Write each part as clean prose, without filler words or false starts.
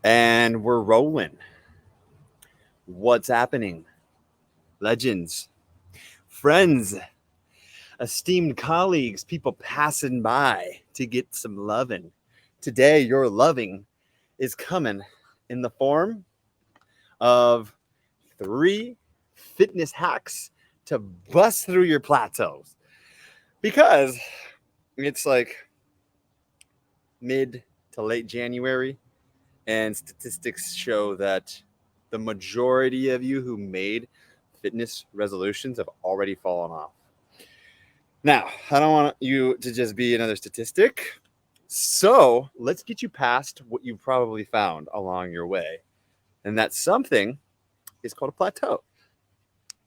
And we're rolling. What's happening? Legends, friends, esteemed colleagues, people passing by to get some loving. Today, your loving is coming in the form of 3 fitness hacks to bust through your plateaus. Because it's like mid to late January, and statistics show that the majority of you who made fitness resolutions have already fallen off. Now, I don't want you to just be another statistic. So let's get you past what you probably found along your way. And that something is called a plateau.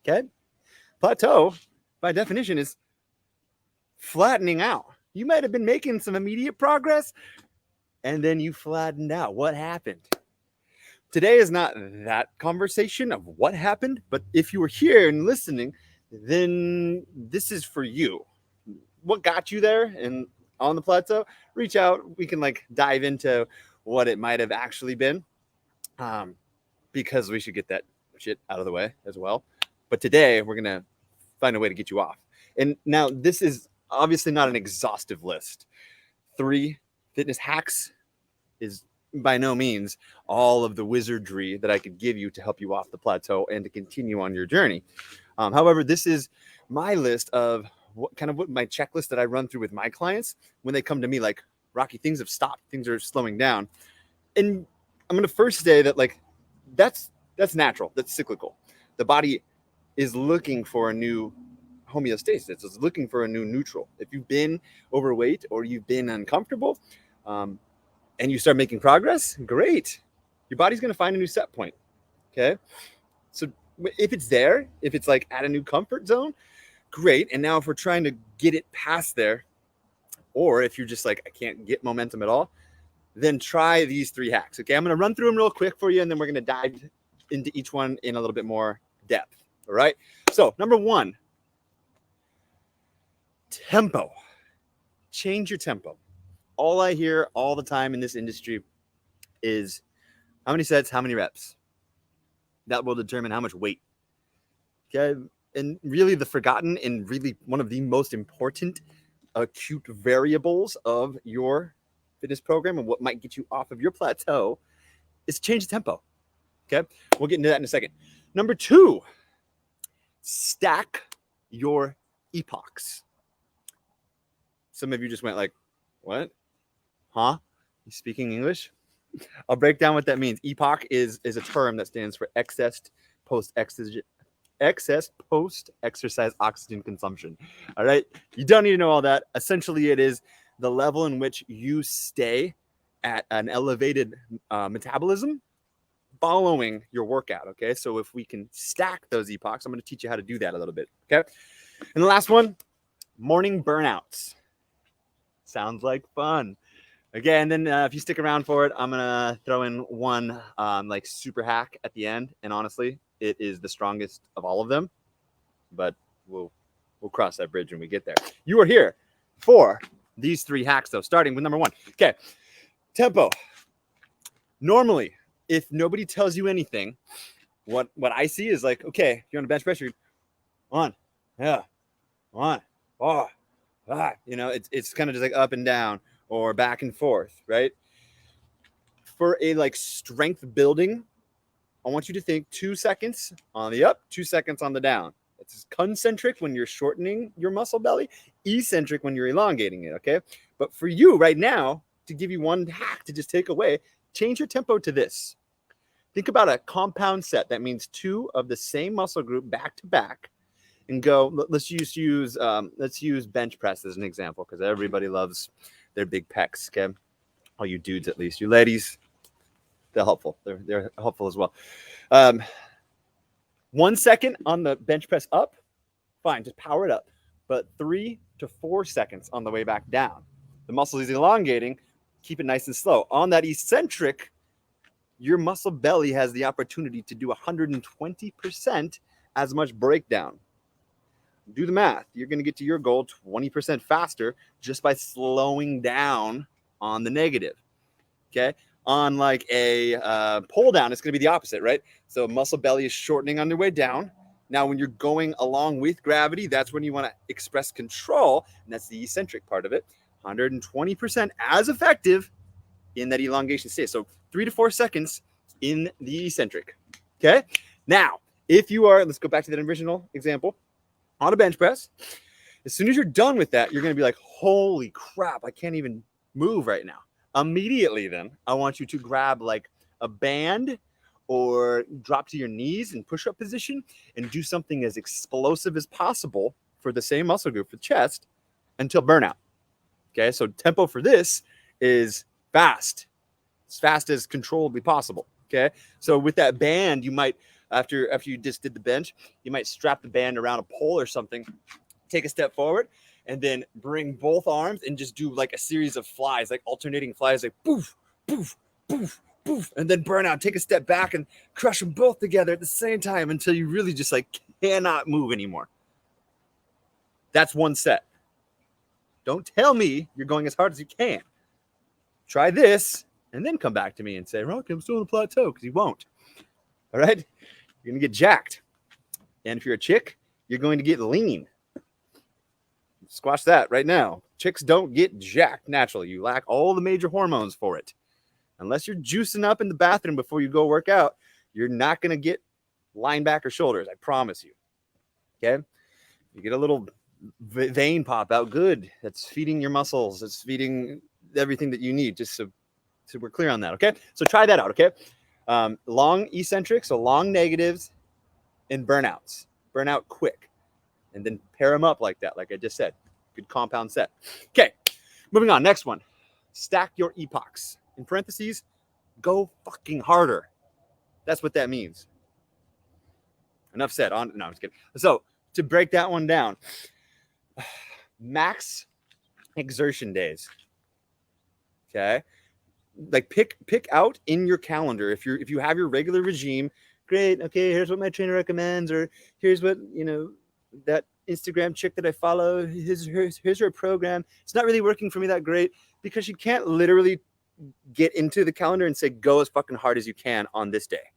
Okay? Plateau, by definition, is flattening out. You might have been making some immediate progress and then you flattened out. What happened? Today is not that conversation of what happened, but if you were here and listening, then this is for you. What got you there and on the plateau? Reach out. We can dive into what it might have actually been, because we should get that shit out of the way as well. But today we're gonna find a way to get you off. And now this is obviously not an exhaustive list. 3 fitness hacks is by no means all of the wizardry that I could give you to help you off the plateau and to continue on your journey. However, this is my list of what my checklist that I run through with my clients when they come to me like, Rocky, things have stopped, things are slowing down. And I'm going to first say that that's natural, that's cyclical. The body is looking for a new homeostasis, it's looking for a new neutral. If you've been overweight or you've been uncomfortable, and you start making progress, great. Your body's going to find a new set point. Okay. So if it's there, if it's at a new comfort zone, great. And now if we're trying to get it past there, or if you're just I can't get momentum at all, then try these 3 hacks. Okay. I'm going to run through them real quick for you, and then we're going to dive into each one in a little bit more depth. All right. So number 1, tempo. Change your tempo. All I hear all the time in this industry is how many sets, how many reps. That will determine how much weight. Okay. And really the forgotten and really one of the most important acute variables of your fitness program and what might get you off of your plateau is change the tempo. Okay. We'll get into that in a second. Number 2, stack your EPOCs. Some of you just went what? Huh? You speaking English? I'll break down what that means. EPOC is a term that stands for excess post-exercise oxygen consumption. All right? You don't need to know all that. Essentially, it is the level in which you stay at an elevated metabolism following your workout, okay? So if we can stack those EPOCs, I'm going to teach you how to do that a little bit, okay? And the last one, morning burnouts. Sounds like fun. Okay, and then if you stick around for it, I'm gonna throw in one super hack at the end. And honestly, it is the strongest of all of them. But we'll cross that bridge when we get there. You are here for these 3 hacks, though. Starting with number 1. Okay, tempo. Normally, if nobody tells you anything, what I see is okay, you're on a bench press, you're 1, yeah, 1, oh, ah, it's kind of just up and down or back and forth, right? For a strength building, I want you to think 2 seconds on the up, 2 seconds on the down. It's concentric when you're shortening your muscle belly, eccentric when you're elongating it, okay? But for you right now, to give you one hack to just take away, change your tempo to this. Think about a compound set. That means 2 of the same muscle group back to back, and go. Let's use bench press as an example, because everybody loves their big pecs. Okay, all you dudes at least. You ladies, they're helpful. They're helpful as well. 1 second on the bench press up, fine, just power it up. But 3 to 4 seconds on the way back down. The muscle is elongating. Keep it nice and slow. On that eccentric, your muscle belly has the opportunity to do 120% as much breakdown. Do the math. You're going to get to your goal 20% faster just by slowing down on the negative. Okay. On like a pull down, it's going to be the opposite, right? So muscle belly is shortening on your way down. Now, when you're going along with gravity, that's when you want to express control, and that's the eccentric part of it. 120% as effective in that elongation state. So 3 to 4 seconds in the eccentric. Okay. Now, if you are, let's go back to that original example on a bench press. As soon as you're done with that, you're going to be like, holy crap, I can't even move right now. Immediately, then, I want you to grab like a band or drop to your knees in push-up position and do something as explosive as possible for the same muscle group, for chest, until burnout. Okay, so tempo for this is fast, as fast as controllably possible. Okay, so with that band, you might, after you just did the bench, you might strap the band around a pole or something, take a step forward, and then bring both arms and just do like a series of flies, like alternating flies, like poof, poof, poof, poof, and then burn out. Take a step back and crush them both together at the same time until you really just like cannot move anymore. That's one set. Don't tell me you're going as hard as you can. Try this and then come back to me and say, Rocky, I'm still on the plateau, because you won't. All right? You're going to get jacked. And if you're a chick, you're going to get lean. Squash that right now. Chicks don't get jacked naturally. You lack all the major hormones for it. Unless you're juicing up in the bathroom before you go work out, you're not going to get linebacker shoulders. I promise you. Okay? You get a little vein pop out. Good. That's feeding your muscles. It's feeding everything that you need. Just so we're clear on that. Okay? So try that out. Okay? Long eccentrics, so long negatives, and burnouts. Burnout quick. And then pair them up like that, like I just said. Good compound set. Okay, moving on. Next one. Stack your EPOCs. In parentheses, go fucking harder. That's what that means. Enough said. No, I'm just kidding. So to break that one down, max exertion days. Okay, like pick out in your calendar if you have your regular regime. Great. Okay, here's what my trainer recommends, or here's what that Instagram chick that I follow, here's her program. It's not really working for me that great, because you can't literally get into the calendar and say, go as fucking hard as you can on this day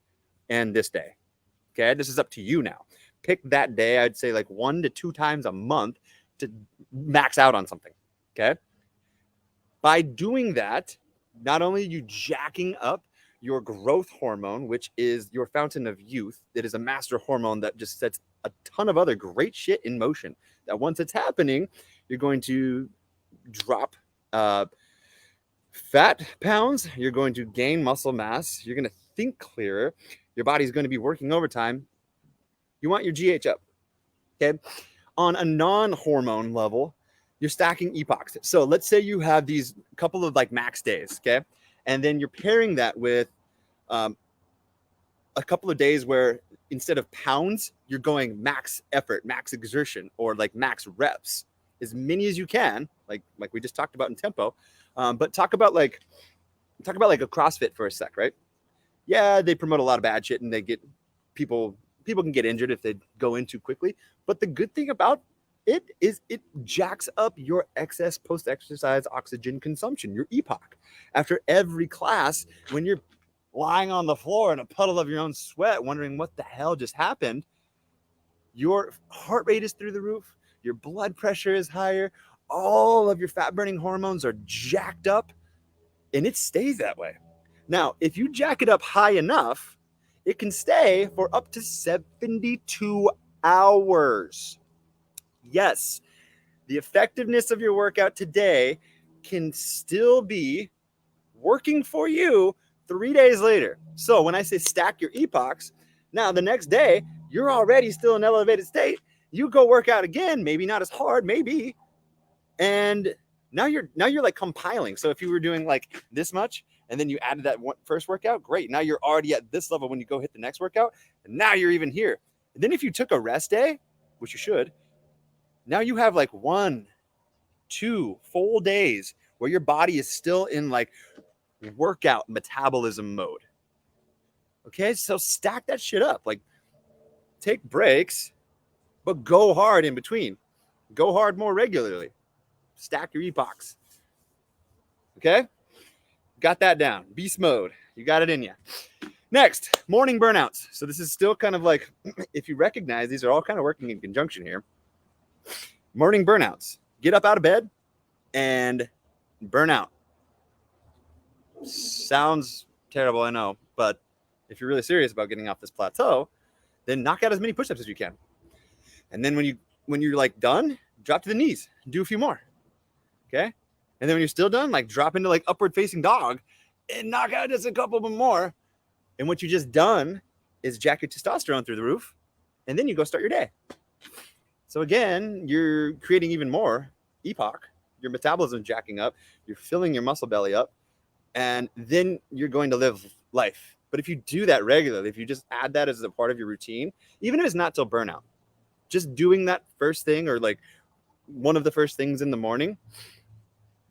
and this day. Okay, this is up to you now. Pick that day. I'd say like 1 to 2 times a month to max out on something. Okay. By doing that, not only are you jacking up your growth hormone, which is your fountain of youth, it is a master hormone that just sets a ton of other great shit in motion. That once it's happening, you're going to drop fat pounds, you're going to gain muscle mass, you're going to think clearer, your body's going to be working overtime. You want your GH up. Okay. On a non-hormone level, you're stacking EPOCs. So let's say you have these couple of like max days, okay? And then you're pairing that with a couple of days where instead of pounds, you're going max effort, max exertion, or like max reps, as many as you can, like we just talked about in tempo. But talk about like a CrossFit for a sec, right? Yeah, they promote a lot of bad shit, and they get people can get injured if they go in too quickly. But the good thing about it is it jacks up your excess post-exercise oxygen consumption, your EPOC. After every class, when you're lying on the floor in a puddle of your own sweat, wondering what the hell just happened, your heart rate is through the roof, your blood pressure is higher, all of your fat-burning hormones are jacked up, and it stays that way. Now, if you jack it up high enough, it can stay for up to 72 hours. Yes, the effectiveness of your workout today can still be working for you 3 days later. So when I say stack your EPOCs, now the next day, you're already still in elevated state. You go work out again, maybe not as hard, maybe. And now you're like compiling. So if you were doing like this much, and then you added that first workout, great. Now you're already at this level when you go hit the next workout, and now you're even here. And then if you took a rest day, which you should, now you have like 1, 2 full days where your body is still in like workout metabolism mode. Okay, so stack that shit up. Like, take breaks, but go hard in between. Go hard more regularly. Stack your EPOCs. Okay? got that down. Beast mode. You got it in you. Next, morning burnouts. So this is still kind of like, if you recognize, these are all kind of working in conjunction here. Morning burnouts. Get up out of bed and burn out. Sounds terrible, I know, but if you're really serious about getting off this plateau, then knock out as many push-ups as you can. And then when you're like done, drop to the knees, do a few more. Okay? And then when you're still done, like drop into like upward facing dog and knock out just a couple more. And what you just done is jack your testosterone through the roof, and then you go start your day. So again, you're creating even more EPOC, your metabolism jacking up, you're filling your muscle belly up, and then you're going to live life. But if you do that regularly, if you just add that as a part of your routine, even if it's not till burnout, just doing that first thing or like one of the first things in the morning,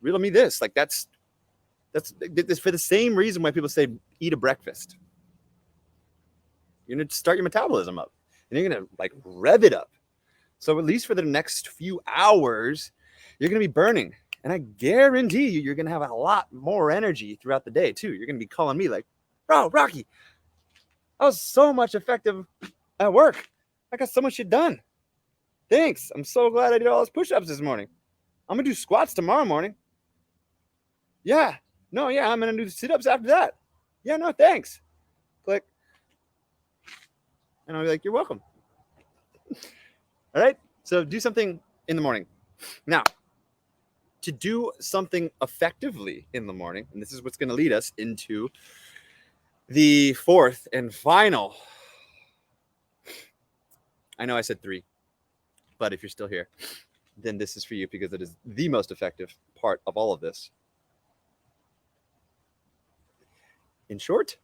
riddle me this, like that's for the same reason why people say eat a breakfast. You're going to start your metabolism up and you're going to like rev it up. So at least for the next few hours, you're going to be burning. And I guarantee you're going to have a lot more energy throughout the day too. You're going to be calling me like, bro, Rocky, I was so much effective at work. I got so much shit done. Thanks. I'm so glad I did all those push-ups this morning. I'm going to do squats tomorrow morning. Yeah. No, yeah, I'm going to do sit-ups after that. Yeah, no, thanks. Click. And I'll be like, you're welcome. All right. So do something in the morning. Now, to do something effectively in the morning, and this is what's going to lead us into the fourth and final. I know I said 3, but if you're still here, then this is for you because it is the most effective part of all of this. In short,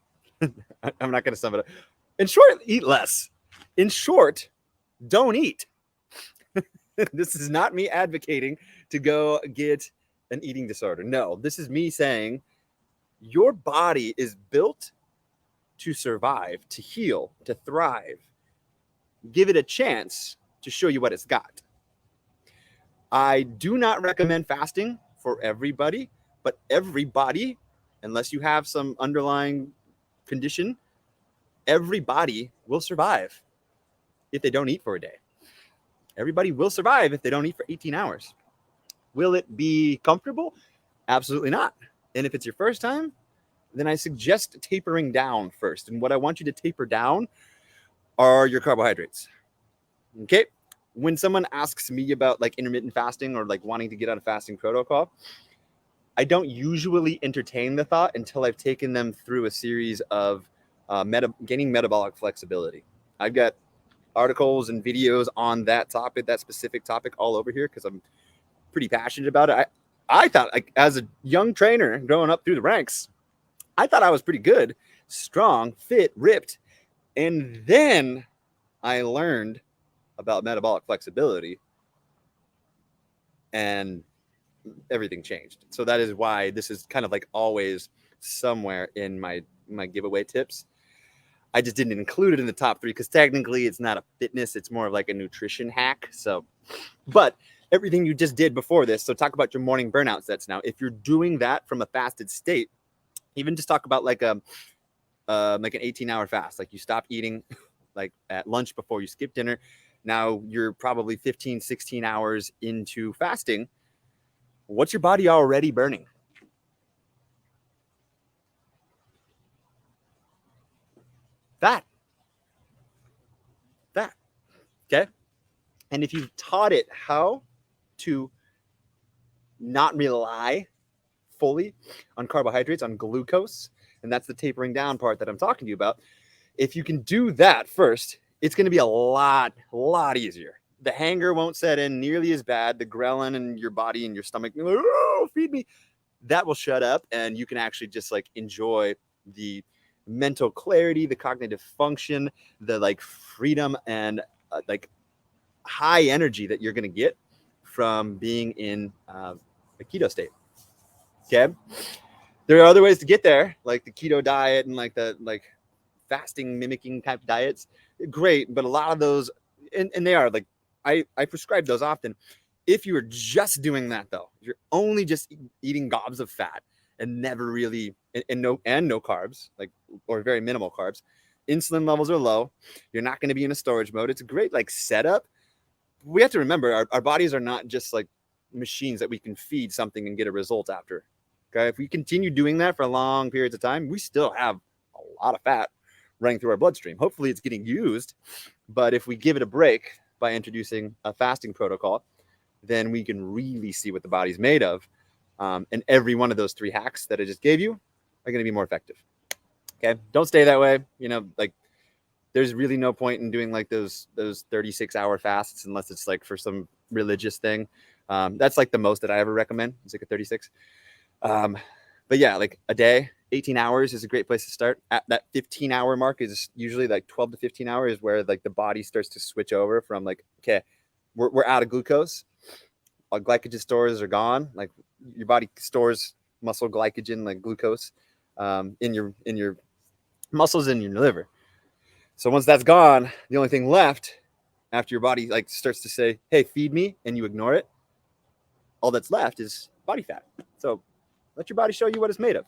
I'm not going to sum it up. In short, eat less. In short, don't eat. This is not me advocating to go get an eating disorder. No, this is me saying your body is built to survive, to heal, to thrive. Give it a chance to show you what it's got. I do not recommend fasting for everybody, but everybody, unless you have some underlying condition, everybody will survive if they don't eat for a day. Everybody will survive if they don't eat for 18 hours. Will it be comfortable? Absolutely not. And if it's your first time, then I suggest tapering down first. And what I want you to taper down are your carbohydrates. Okay? When someone asks me about like intermittent fasting or like wanting to get on a fasting protocol, I don't usually entertain the thought until I've taken them through a series of gaining metabolic flexibility. I've got articles and videos on that topic, that specific topic all over here because I'm pretty passionate about it. I thought, like, as a young trainer growing up through the ranks, I thought I was pretty good, strong, fit, ripped. And then I learned about metabolic flexibility and everything changed. So that is why this is kind of like always somewhere in my giveaway tips. I just didn't include it in the top 3 because technically it's not a fitness. It's more of like a nutrition hack. So, but everything you just did before this. So talk about your morning burnout sets now. If you're doing that from a fasted state, even just talk about like an 18-hour fast. Like you stop eating like at lunch before you skip dinner. Now you're probably 15, 16 hours into fasting. What's your body already burning? Fat. Okay. And if you've taught it how to not rely fully on carbohydrates, on glucose, and that's the tapering down part that I'm talking to you about. If you can do that first, it's going to be a lot easier. The hanger won't set in nearly as bad. The ghrelin in your body and your stomach, oh, feed me, that will shut up, and you can actually just like enjoy the mental clarity, the cognitive function, the like freedom and like high energy that you're going to get from being in a keto state. Okay. There are other ways to get there, like the keto diet and like the like fasting mimicking type diets. Great. But a lot of those, and they are like, I prescribe those often. If you are just doing that though, you're only just eating gobs of fat and never really and no carbs, like, or very minimal carbs. Insulin levels are low. You're not going to be in a storage mode. It's a great like setup. We have to remember our bodies are not just like machines that we can feed something and get a result after. Okay, if we continue doing that for long periods of time, we still have a lot of fat running through our bloodstream. Hopefully it's getting used, but if we give it a break by introducing a fasting protocol, then we can really see what the body's made of. And every one of those 3 hacks that I just gave you are going to be more effective. Okay, don't stay that way. Like, there's really no point in doing like those 36-hour fasts unless it's like for some religious thing. That's like the most that I ever recommend. It's like a 36. But yeah, like a day, 18 hours is a great place to start. At that 15-hour mark is usually like 12 to 15 hours where like the body starts to switch over from like, okay, we're out of glucose. Our glycogen stores are gone. Like, your body stores muscle glycogen, like glucose, in your muscles and your liver. So once that's gone, the only thing left after your body like starts to say, hey, feed me, and you ignore it, all that's left is body fat. So let your body show you what it's made of.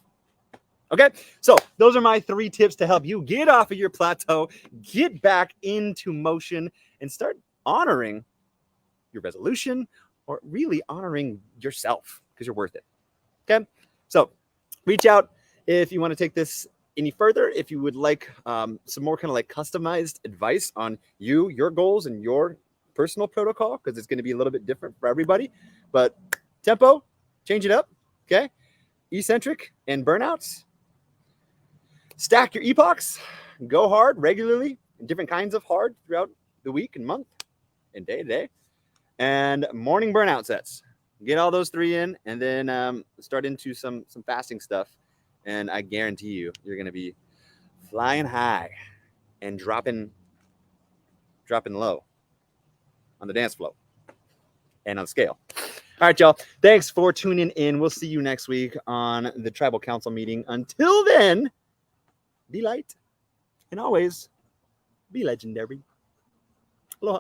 Okay, so those are my 3 tips to help you get off of your plateau, get back into motion, and start honoring your resolution, or really honoring yourself, because you're worth it. Okay, so reach out if you want to take this any further. If you would like some more kind of like customized advice on your goals and your personal protocol, because it's going to be a little bit different for everybody. But tempo, change it up. Okay, eccentric and burnouts. Stack your EPOCs. Go hard regularly, different kinds of hard throughout the week and month and day to day. And morning burnout sets. Get all those 3 in, and then start into some fasting stuff. And I guarantee you, you're going to be flying high and dropping low on the dance floor and on the scale. All right, y'all. Thanks for tuning in. We'll see you next week on the Tribal Council meeting. Until then, be light and always be legendary. Aloha.